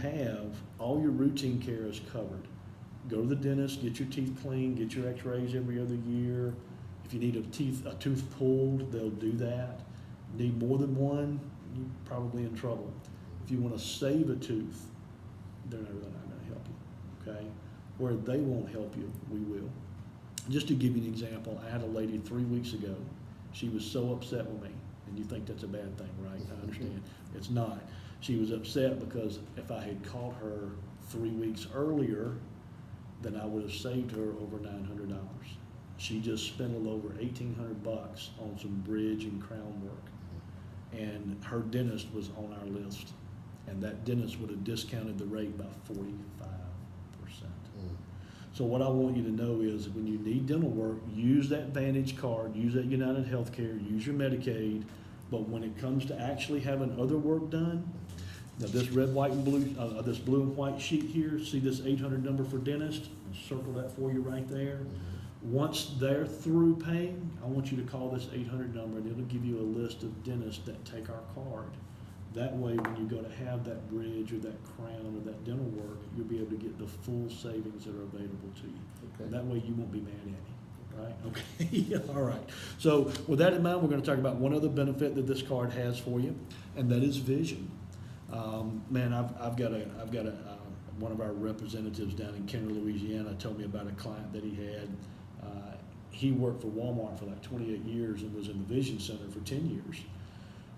have all your routine care is covered. Go to the dentist, get your teeth cleaned, get your x-rays every other year. If you need a tooth pulled, they'll do that. Need more than one, you're probably in trouble. If you want to save a tooth, they're not going to help you, okay? Where they won't help you, we will. Just to give you an example, I had a lady 3 weeks ago. She was so upset with me, and you think that's a bad thing, right? I understand. It's not. She was upset because if I had caught her 3 weeks earlier, then I would have saved her over $900. She just spent a little over $1,800 on some bridge and crown work. And her dentist was on our list. And that dentist would have discounted the rate by 45%. So what I want you to know is when you need dental work, use that Vantage card, use that United Healthcare, use your Medicaid. But when it comes to actually having other work done, now this red, white, and blue, this blue and white sheet here, see this 800 number for dentist? I'll circle that for you right there. Once they're through paying, I want you to call this 800 number, and it'll give you a list of dentists that take our card. That way, when you go to have that bridge or that crown or that dental work, you'll be able to get the full savings that are available to you. Okay. And that way, you won't be mad at me. Right? Okay. All right. So with that in mind, we're going to talk about one other benefit that this card has for you, and that is vision. Man, I've got one of our representatives down in Kenner, Louisiana, told me about a client that he had. He worked for Walmart for like 28 years and was in the Vision Center for 10 years.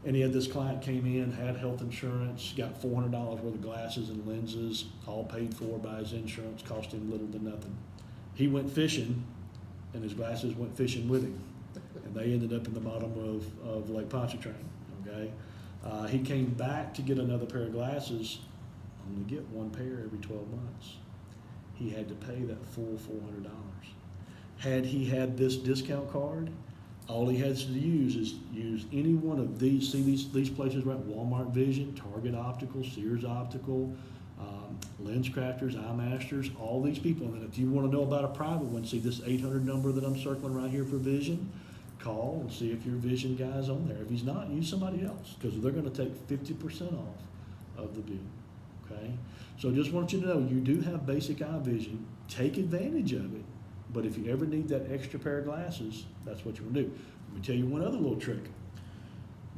And he had this client came in, had health insurance, got $400 worth of glasses and lenses, all paid for by his insurance, cost him little to nothing. He went fishing, and his glasses went fishing with him. And they ended up in the bottom of Lake Pontchartrain, okay? He came back to get another pair of glasses, only get one pair every 12 months. He had to pay that full $400. Had he had this discount card, all he has to use is use any one of these. See these places, right? Walmart Vision, Target Optical, Sears Optical, Lens Crafters, Eye Masters, all these people. And then if you want to know about a private one, see this 800 number that I'm circling right here for Vision, call and see if your Vision guy's on there. If he's not, use somebody else, because they're going to take 50% off of the bill, okay? So just want you to know, you do have basic eye vision. Take advantage of it. But if you ever need that extra pair of glasses, that's what you want to do. Let me tell you one other little trick.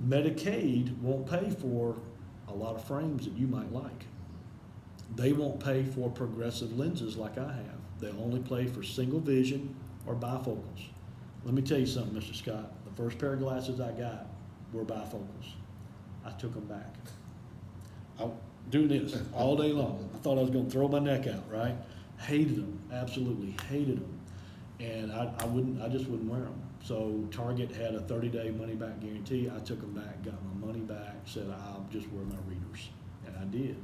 Medicaid won't pay for a lot of frames that you might like. They won't pay for progressive lenses like I have. They'll only pay for single vision or bifocals. Let me tell you something, Mr. Scott. The first pair of glasses I got were bifocals. I took them back. I'm doing this all day long. I thought I was going to throw my neck out, right? Hated them, absolutely hated them. And I just wouldn't wear them. So Target had a 30-day money-back guarantee. I took them back, got my money back, said I'll just wear my readers, and I did.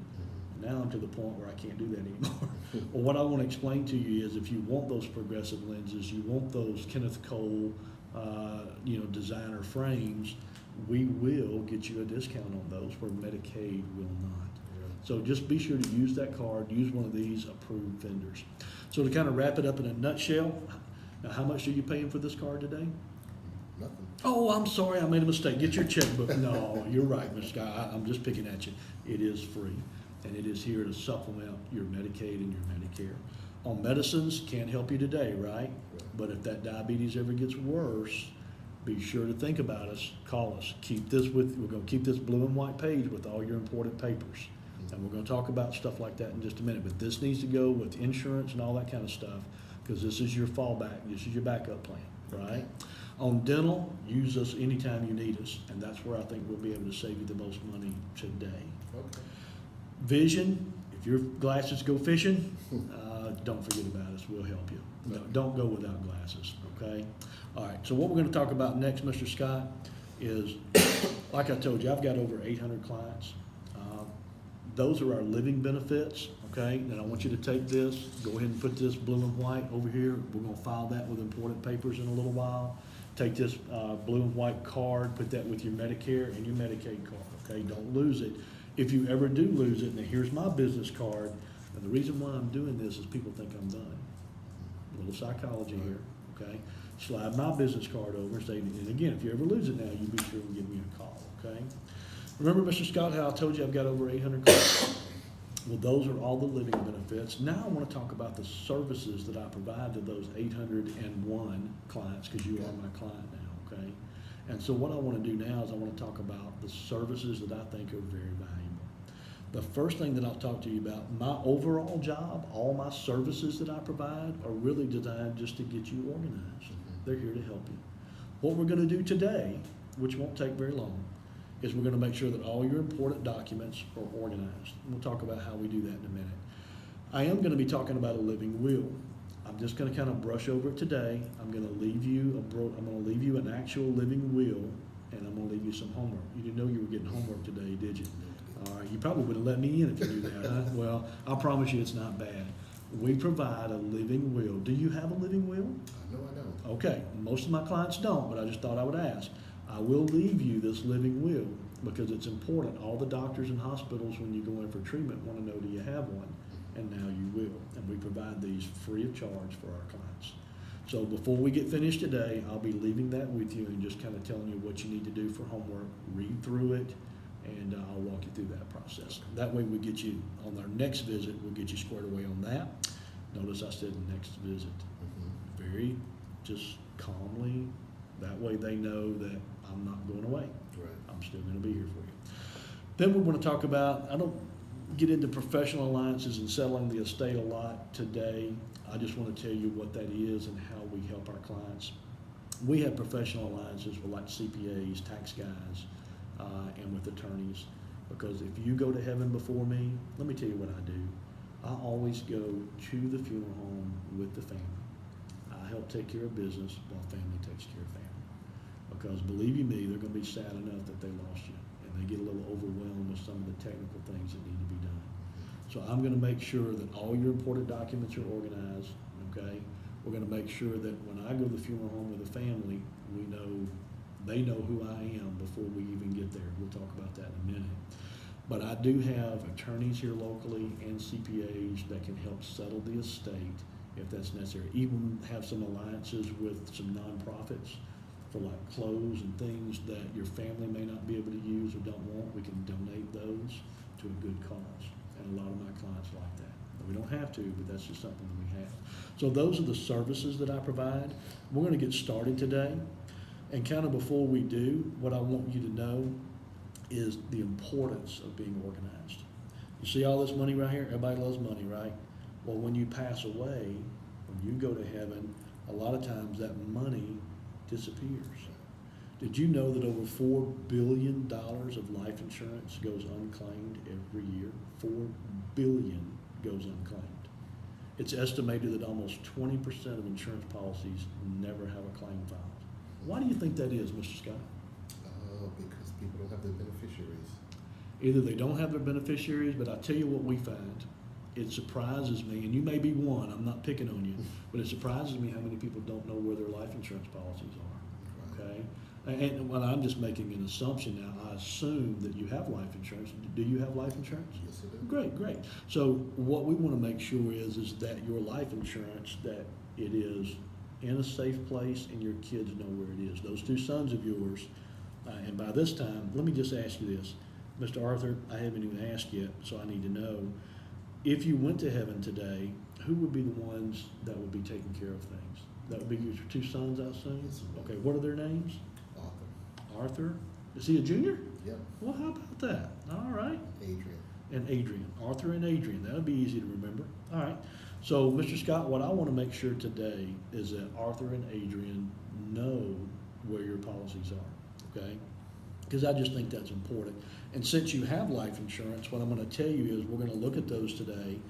And now I'm to the point where I can't do that anymore. Well, what I want to explain to you is if you want those progressive lenses, you want those Kenneth Cole, designer frames, we will get you a discount on those where Medicaid will not. So just be sure to use that card, use one of these approved vendors. So to kind of wrap it up in a nutshell, now how much are you paying for this card today? Nothing. Oh, I'm sorry, I made a mistake. Get your checkbook. No, you're right, Mr. Scott. I'm just picking at you. It is free, and it is here to supplement your Medicaid and your Medicare. On medicines, can't help you today, right? But if that diabetes ever gets worse, be sure to think about us. Call us. We're going to keep this blue and white page with all your important papers. And we're going to talk about stuff like that in just a minute. But this needs to go with insurance and all that kind of stuff, because this is your fallback. This is your backup plan, right? On dental, use us anytime you need us, and that's where I think we'll be able to save you the most money today. Okay. Vision, if your glasses go fishing, don't forget about us. We'll help you. No, don't go without glasses, okay? All right, so what we're going to talk about next, Mr. Scott, is, like I told you, I've got over 800 clients. Those are our living benefits, okay? And I want you to take this, go ahead and put this blue and white over here. We're going to file that with important papers in a little while. Take this blue and white card, put that with your Medicare and your Medicaid card, okay? Don't lose it. If you ever do lose it, now here's my business card. And the reason why I'm doing this is people think I'm done. A little psychology here, okay? Slide my business card over and say, and again, if you ever lose it now, you be sure to give me a call, okay? Remember, Mr. Scott, how I told you I've got over 800 clients? Well, those are all the living benefits. Now I want to talk about the services that I provide to those 801 clients, because you are my client now, okay? And so what I want to do now is I want to talk about the services that I think are very valuable. The first thing that I'll talk to you about, my overall job, all my services that I provide are really designed just to get you organized. They're here to help you. What we're going to do today, which won't take very long, is we're going to make sure that all your important documents are organized. We'll talk about how we do that in a minute. I am going to be talking about a living will. I'm just going to kind of brush over it today. I'm going to leave you an actual living will, and I'm going to leave you some homework. You didn't know you were getting homework today, did you? All right, you probably would have let me in if you knew that, huh? Well, I promise you it's not bad. We provide a living will. Do you have a living will? No, I don't. Okay, most of my clients don't, but I just thought I would ask. I will leave you this living will because it's important. All the doctors and hospitals, when you go in for treatment, want to know, do you have one? And now you will. And we provide these free of charge for our clients. So before we get finished today, I'll be leaving that with you and just kind of telling you what you need to do for homework. Read through it, and I'll walk you through that process. That way we get you, on our next visit, we'll get you squared away on that. Notice I said next visit. Very just calmly. That way they know that I'm not going away. Right. I'm still going to be here for you. Then we're going to talk about, I don't get into professional alliances and selling the estate a lot today. I just want to tell you what that is and how we help our clients. We have professional alliances with like CPAs, tax guys, and with attorneys. Because if you go to heaven before me, let me tell you what I do. I always go to the funeral home with the family. I help take care of business while family takes care of family. Because believe you me, they're going to be sad enough that they lost you, and they get a little overwhelmed with some of the technical things that need to be done. So I'm going to make sure that all your important documents are organized, okay? We're going to make sure that when I go to the funeral home with the family, they know who I am before we even get there. We'll talk about that in a minute. But I do have attorneys here locally and CPAs that can help settle the estate if that's necessary. Even have some alliances with some nonprofits for like clothes and things that your family may not be able to use or don't want. We can donate those to a good cause. And a lot of my clients like that. We don't have to, but that's just something that we have. So those are the services that I provide. We're going to get started today. And kind of before we do, what I want you to know is the importance of being organized. You see all this money right here? Everybody loves money, right? Well, when you pass away, when you go to heaven, a lot of times that money disappears. Did you know that over $4 billion of life insurance goes unclaimed every year? $4 billion goes unclaimed. It's estimated that almost 20% of insurance policies never have a claim filed. Why do you think that is, Mr. Scott? Because people don't have their beneficiaries. Either they don't have their beneficiaries, but I tell you what we find. It surprises me, and you may be one, I'm not picking on you, but it surprises me how many people don't know where their life insurance policies are, okay? And well, I'm just making an assumption now. I assume that you have life insurance. Do you have life insurance? Yes, I do. Great, great. So what we want to make sure is that your life insurance, that it is in a safe place and your kids know where it is. Those two sons of yours, and by this time, let me just ask you this. Mr. Arthur, I haven't even asked yet, so I need to know. If you went to heaven today, who would be the ones that would be taking care of things? That would be your two sons, I assume? Yes, sir. Okay, what are their names? Arthur. Arthur? Is he a junior? Yep. Well, how about that? All right. Adrian. And Adrian. Arthur and Adrian. That would be easy to remember. All right. So, Mr. Scott, what I want to make sure today is that Arthur and Adrian know where your policies are, okay? Because I just think that's important. And since you have life insurance, what I'm going to tell you is we're going to look at those today.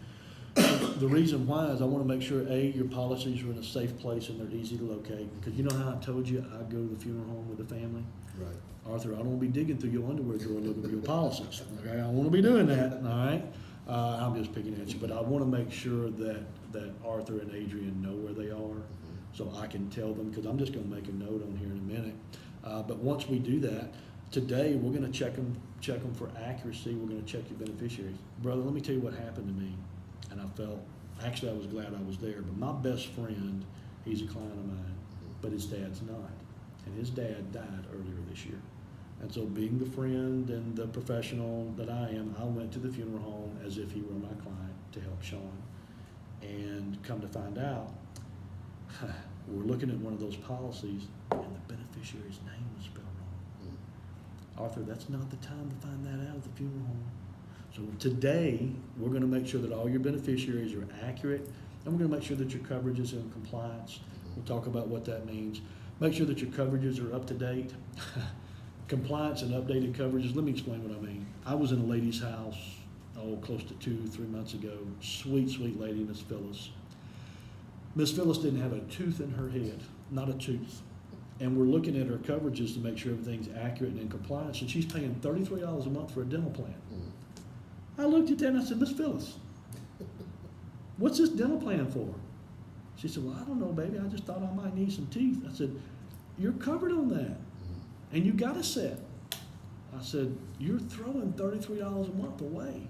The reason why is I want to make sure, A, your policies are in a safe place and they're easy to locate. Because you know how I told you I go to the funeral home with the family? Right. Arthur, I don't want to be digging through your underwear drawer looking for your policies. Okay, I don't want to be doing that, all right? I'm just picking at you, but I want to make sure that Arthur and Adrian know where they are, so I can tell them, because I'm just going to make a note on here in a minute. But once we do that, today we're going to check them for accuracy. We're going to check your beneficiaries. Brother, let me tell you what happened to me, and I was glad I was there, but my best friend, he's a client of mine, but his dad's not. And his dad died earlier this year. And so being the friend and the professional that I am, I went to the funeral home as if he were my client to help Sean. And come to find out, we're looking at one of those policies and the beneficiary's name was spelled wrong. Arthur, that's not the time to find that out at the funeral home. So today, we're gonna make sure that all your beneficiaries are accurate, and we're gonna make sure that your coverage is in compliance. We'll talk about what that means. Make sure that your coverages are up to date. Compliance and updated coverages, let me explain what I mean. I was in a lady's house, close to 2-3 months ago. Sweet, sweet lady, Miss Phyllis. Miss Phyllis didn't have a tooth in her head, not a tooth. And we're looking at her coverages to make sure everything's accurate and in compliance, and she's paying $33 a month for a dental plan. I looked at that and I said, Miss Phyllis, what's this dental plan for? She said, well, I don't know, baby. I just thought I might need some teeth. I said, you're covered on that, and you got a set. I said, you're throwing $33 a month away.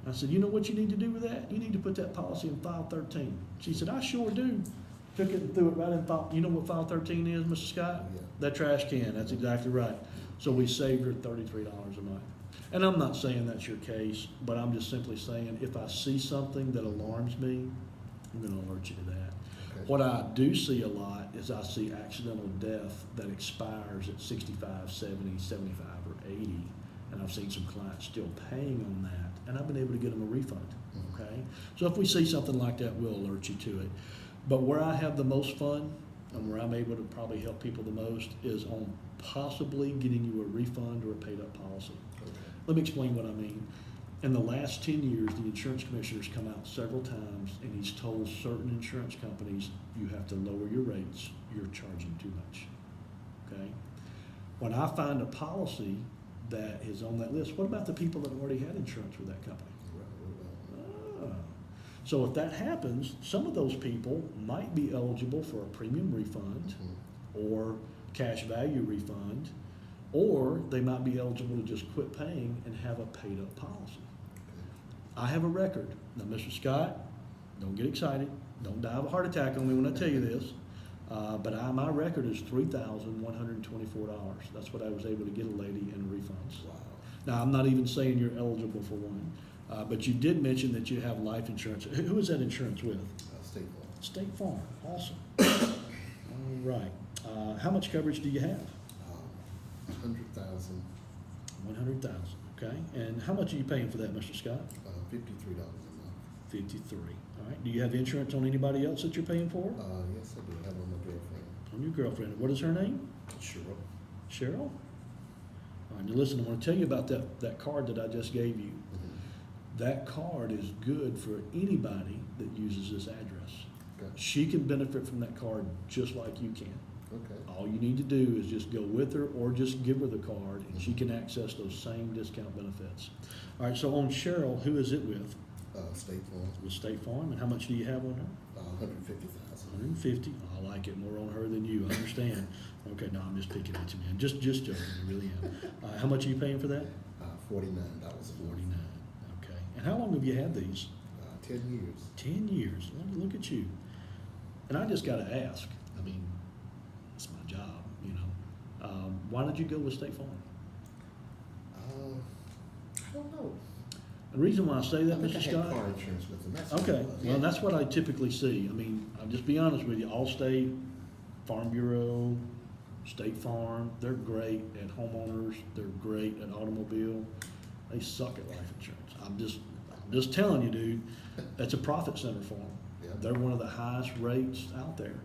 I said, you know what you need to do with that? You need to put that policy in file 13. She said, I sure do. Took it and threw it right in file. You know what file 13 is, Mr. Scott? Yeah. That trash can. That's exactly right. So we saved her $33 a month. And I'm not saying that's your case, but I'm just simply saying if I see something that alarms me, I'm going to alert you to that. Okay. What I do see a lot is I see accidental death that expires at 65, 70, 75, or 80. And I've seen some clients still paying on that, and I've been able to get them a refund, okay? So if we see something like that, we'll alert you to it. But where I have the most fun and where I'm able to probably help people the most is on possibly getting you a refund or a paid-up policy. Okay. Let me explain what I mean. In the last 10 years, the insurance commissioner's come out several times, and he's told certain insurance companies, you have to lower your rates, you're charging too much, okay? When I find a policy that is on that list, what about the people that already had insurance with that company? Right, So if that happens, some of those people might be eligible for a premium refund or cash value refund, or they might be eligible to just quit paying and have a paid up policy. I have a record. Now, Mr. Scott, don't get excited. Don't die of a heart attack on me when I tell you this. But my record is $3,124. That's what I was able to get a lady in refunds. Wow. Now, I'm not even saying you're eligible for one, but you did mention that you have life insurance. Who is that insurance with? State Farm. State Farm. Awesome. All right. How much coverage do you have? 100,000. 100,000. Okay. And how much are you paying for that, Mr. Scott? $53 a month. 53. All right. Do you have insurance on anybody else that you're paying for? Yes, I do have on my girlfriend. On your girlfriend. What is her name? Cheryl. Cheryl? All right. Now listen, I want to tell you about that card that I just gave you. That card is good for anybody that uses this address. Okay. She can benefit from that card just like you can. Okay. All you need to do is just go with her or just give her the card, and she can access those same discount benefits. All right, so on Cheryl, who is it with? State Farm. With State Farm, and how much do you have on her? 150,000. 150. I like it more on her than you. I understand. Okay, no, I'm just picking at you, man. Just joking. I really am. How much are you paying for that? $49. 49. Okay. And how long have you had these? 10 years. 10 years. Look at you. And I just got to ask. I mean, it's my job, you know. Why did you go with State Farm? I don't know. The reason why I say that, I think Mr. I Scott. had car insurance with them. That's what Okay, it was. well, that's what I typically see. I mean, I'll just be honest with you. Allstate, Farm Bureau, State Farm, they're great at homeowners. They're great at automobile. They suck at life insurance. I'm just telling you, dude. That's a profit center for them. Yeah. They're one of the highest rates out there.